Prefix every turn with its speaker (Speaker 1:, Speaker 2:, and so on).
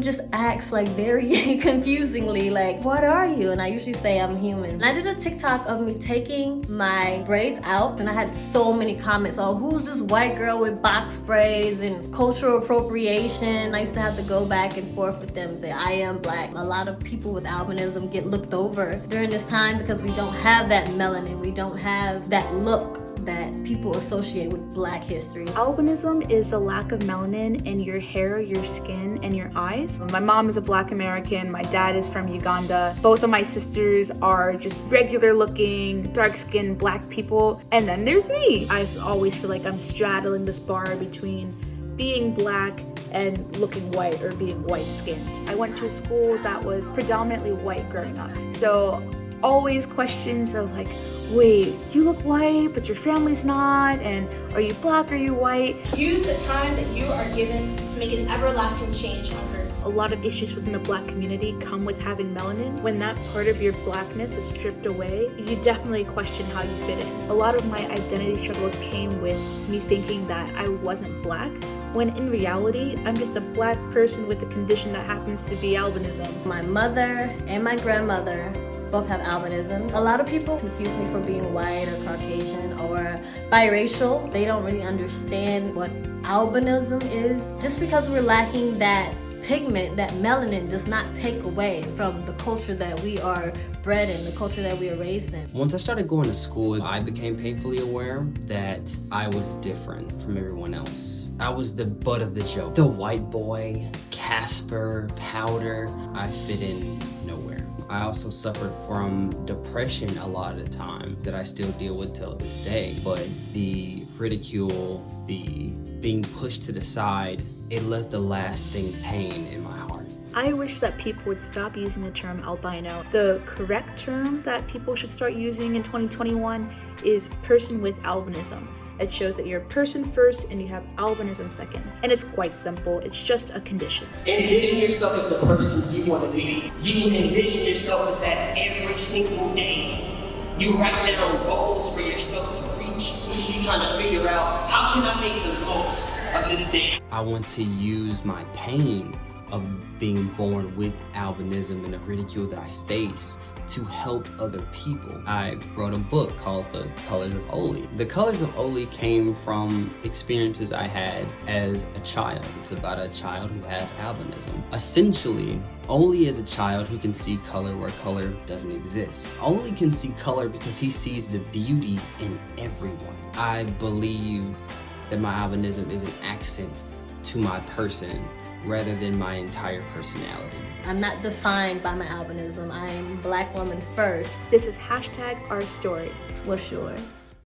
Speaker 1: would just ask like very confusingly, like, what are you? And I usually say I'm human. And I did a TikTok of me taking my braids out, and I had so many comments, oh, who's this white girl with box braids and cultural appropriation? I used to have to go back and forth with them, say I am black. A lot of people with albinism get looked over during this time because we don't have that melanin, we don't have that look that people associate with black history.
Speaker 2: Albinism is a lack of melanin in your hair, your skin, and your eyes. My mom is a black American, my dad is from Uganda. Both of my sisters are just regular looking, dark-skinned black people. And then there's me. I always feel like I'm straddling this bar between being black and looking white or being white-skinned. I went to a school that was predominantly white growing up. So always questions of like, wait, you look white, but your family's not, and are you black, are you white?
Speaker 3: Use the time that you are given to make an everlasting change on earth.
Speaker 2: A lot of issues within the black community come with having melanin. When that part of your blackness is stripped away, you definitely question how you fit in. A lot of my identity struggles came with me thinking that I wasn't black, when in reality, I'm just a black person with a condition that happens to be albinism.
Speaker 1: My mother and my grandmother both have albinism. A lot of people confuse me for being white or Caucasian or biracial. They don't really understand what albinism is. Just because we're lacking that pigment, that melanin, does not take away from the culture that we are bred in, the culture that we are raised in.
Speaker 4: Once I started going to school, I became painfully aware that I was different from everyone else. I was the butt of the joke. The white boy, Casper, powder. I fit in nowhere. I also suffered from depression a lot of the time that I still deal with till this day. But the ridicule, the being pushed to the side, it left a lasting pain in my heart.
Speaker 2: I wish that people would stop using the term albino. The correct term that people should start using in 2021 is person with albinism. It shows that you're a person first and you have albinism second. And it's quite simple, it's just a condition.
Speaker 5: Envision yourself as the person you want to be. You envision yourself as that every single day. You write down goals for yourself to reach. You're trying to figure out, how can I make the most of this day?
Speaker 4: I want to use my pain of being born with albinism and the ridicule that I face to help other people. I wrote a book called The Colors of Oli. The Colors of Oli came from experiences I had as a child. It's about a child who has albinism. Essentially, Oli is a child who can see color where color doesn't exist. Oli can see color because he sees the beauty in everyone. I believe that my albinism is an accent to my person rather than my entire personality.
Speaker 1: I'm not defined by my albinism. I'm Black woman first.
Speaker 2: This is #OurStories.
Speaker 1: What's yours?